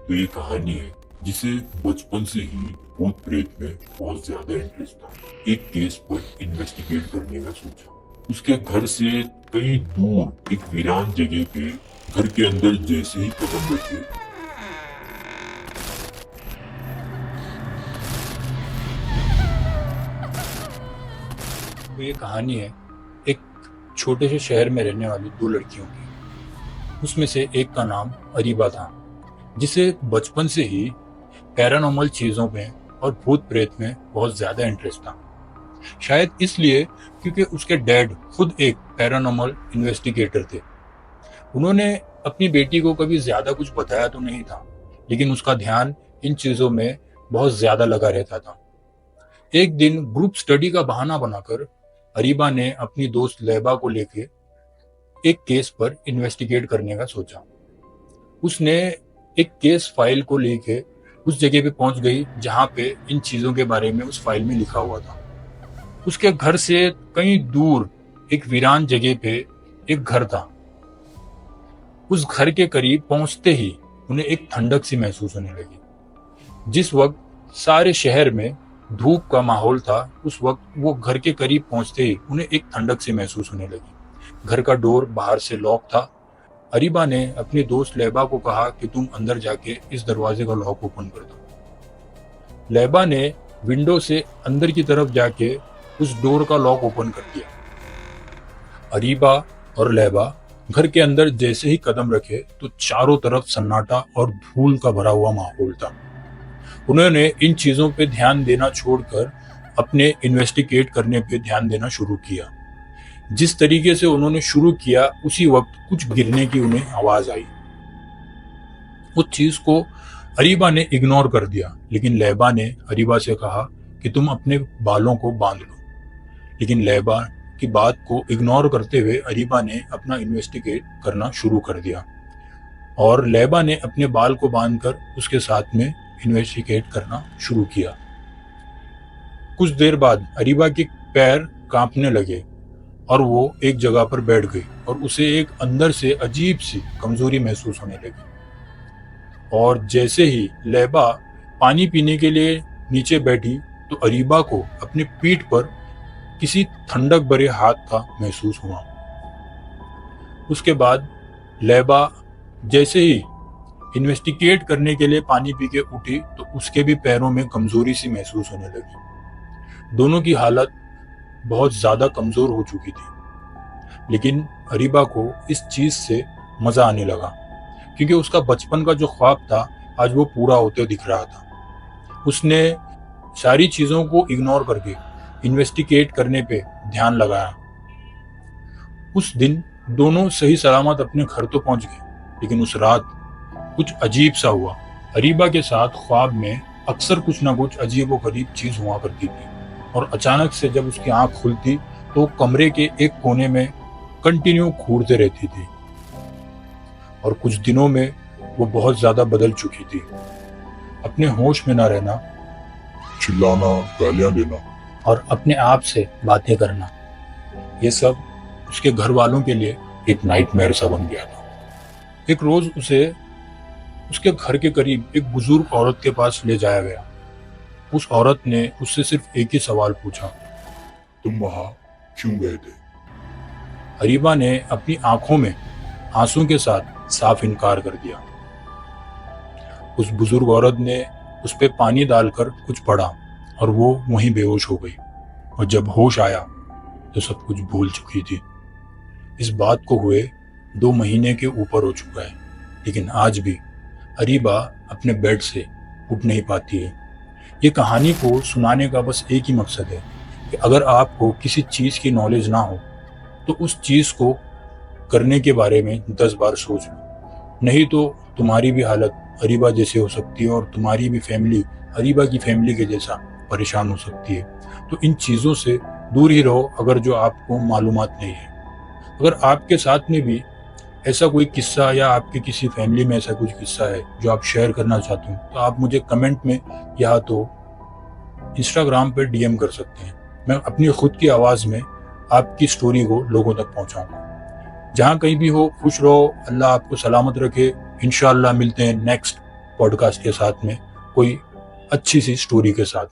तो ये कहानी है जिसे बचपन से ही भूत प्रेत में बहुत ज्यादा इंटरेस्ट था। एक केस पर इन्वेस्टिगेट करने का सोचा। उसके घर से कहीं दूर एक वीरान जगह पे घर के अंदर जैसे ही कदम रखे, तो ये कहानी है एक छोटे से शहर में रहने वाली दो लड़कियों की। उसमें से एक का नाम अरीबा था, जिसे बचपन से ही पैरानॉर्मल चीज़ों में और भूत प्रेत में बहुत ज़्यादा इंटरेस्ट था। शायद इसलिए क्योंकि उसके डैड खुद एक पैरानॉर्मल इन्वेस्टिगेटर थे। उन्होंने अपनी बेटी को कभी ज़्यादा कुछ बताया तो नहीं था, लेकिन उसका ध्यान इन चीज़ों में बहुत ज़्यादा लगा रहता था। एक दिन ग्रुप स्टडी का बहाना बनाकर अरीबा ने अपनी दोस्त लैबा को लेके एक केस पर इन्वेस्टिगेट करने का सोचा। उसने एक केस फाइल को लेके उस जगह पे पहुंच गई जहां पे इन चीजों के बारे में उस फाइल में लिखा हुआ था। उसके घर से कहीं दूर एक वीरान जगह पे एक घर था। उस घर के करीब पहुंचते ही उन्हें एक ठंडक सी महसूस होने लगी। जिस वक्त सारे शहर में धूप का माहौल था, उस वक्त वो घर के करीब पहुंचते ही उन्हें एक ठंडक सी महसूस होने लगी। घर का डोर बाहर से लॉक था। अरीबा ने अपनी दोस्त लैबा को कहा कि तुम अंदर जाके इस दरवाजे का लॉक ओपन कर दो। लैबा ने विंडो से अंदर की तरफ जाके उस डोर का लॉक ओपन कर दिया। अरीबा और लैबा घर के अंदर जैसे ही कदम रखे तो चारों तरफ सन्नाटा और धूल का भरा हुआ माहौल था। उन्होंने इन चीजों पे ध्यान देना छोड़कर अपने इन्वेस्टिगेट करने पे ध्यान देना शुरू किया। जिस तरीके से उन्होंने शुरू किया, उसी वक्त कुछ गिरने की उन्हें आवाज आई। उस चीज को अरीबा ने इग्नोर कर दिया, लेकिन लैबा ने अरीबा से कहा कि तुम अपने बालों को बांध लो। लेकिन लैबा की बात को इग्नोर करते हुए अरीबा ने अपना इन्वेस्टिगेट करना शुरू कर दिया और लैबा ने अपने बाल को बांधकर उसके साथ में इन्वेस्टिगेट करना शुरू किया। कुछ देर बाद अरीबा के पैर कांपने लगे और वो एक जगह पर बैठ गई और उसे एक अंदर से अजीब सी कमजोरी महसूस होने लगी। और जैसे ही लैबा पानी पीने के लिए नीचे बैठी तो अरीबा को अपनी पीठ पर किसी ठंडक भरे हाथ का महसूस हुआ। उसके बाद लैबा जैसे ही इन्वेस्टिगेट करने के लिए पानी पी के उठी तो उसके भी पैरों में कमजोरी सी महसूस होने लगी। दोनों की हालत बहुत ज्यादा कमजोर हो चुकी थी। लेकिन अरीबा को इस चीज से मजा आने लगा, क्योंकि उसका बचपन का जो ख्वाब था आज वो पूरा होते दिख रहा था। उसने सारी चीजों को इग्नोर करके इन्वेस्टिगेट करने पे ध्यान लगाया। उस दिन दोनों सही सलामत अपने घर तो पहुंच गए, लेकिन उस रात कुछ अजीब सा हुआ। अरीबा के साथ ख्वाब में अक्सर कुछ ना कुछ अजीब व गरीब चीज हुआ करती थी और अचानक से जब उसकी आंख खुलती तो कमरे के एक कोने में कंटिन्यू घूरते रहती थी और कुछ दिनों में वो बहुत ज्यादा बदल चुकी थी। अपने होश में ना रहना, चिल्लाना, गालियां देना और अपने आप से बातें करना, ये सब उसके घर वालों के लिए एक नाइटमेयर सा बन गया था। एक रोज उसे उसके घर के करीब एक बुजुर्ग औरत के पास ले जाया गया। उस औरत ने उससे सिर्फ एक ही सवाल पूछा, तुम वहां क्यों गए थे? अरीबा ने अपनी आंखों में आंसू के साथ साफ इनकार कर दिया। उस बुजुर्ग औरत ने उस पे पानी डालकर कुछ पढ़ा और वो वहीं बेहोश हो गई और जब होश आया तो सब कुछ भूल चुकी थी। इस बात को हुए 2 महीने के ऊपर हो चुका है, लेकिन आज भी अरीबा अपने बेड से उठ नहीं पाती है। ये कहानी को सुनाने का बस एक ही मकसद है कि अगर आपको किसी चीज़ की नॉलेज ना हो तो उस चीज़ को करने के बारे में 10 बार सोच लो, नहीं तो तुम्हारी भी हालत अरीबा जैसे हो सकती है और तुम्हारी भी फैमिली अरीबा की फैमिली के जैसा परेशान हो सकती है। तो इन चीज़ों से दूर ही रहो अगर जो आपको मालूमात नहीं है। अगर आपके साथ में भी ऐसा कोई किस्सा या आपके किसी फैमिली में ऐसा कुछ किस्सा है जो आप शेयर करना चाहते हो तो आप मुझे कमेंट में या तो इंस्टाग्राम पर डीएम कर सकते हैं। मैं अपनी खुद की आवाज़ में आपकी स्टोरी को लोगों तक पहुंचाऊंगा। जहां कहीं भी हो खुश रहो, अल्लाह आपको सलामत रखे। इंशाअल्लाह मिलते हैं नेक्स्ट पॉडकास्ट के साथ में, कोई अच्छी सी स्टोरी के साथ।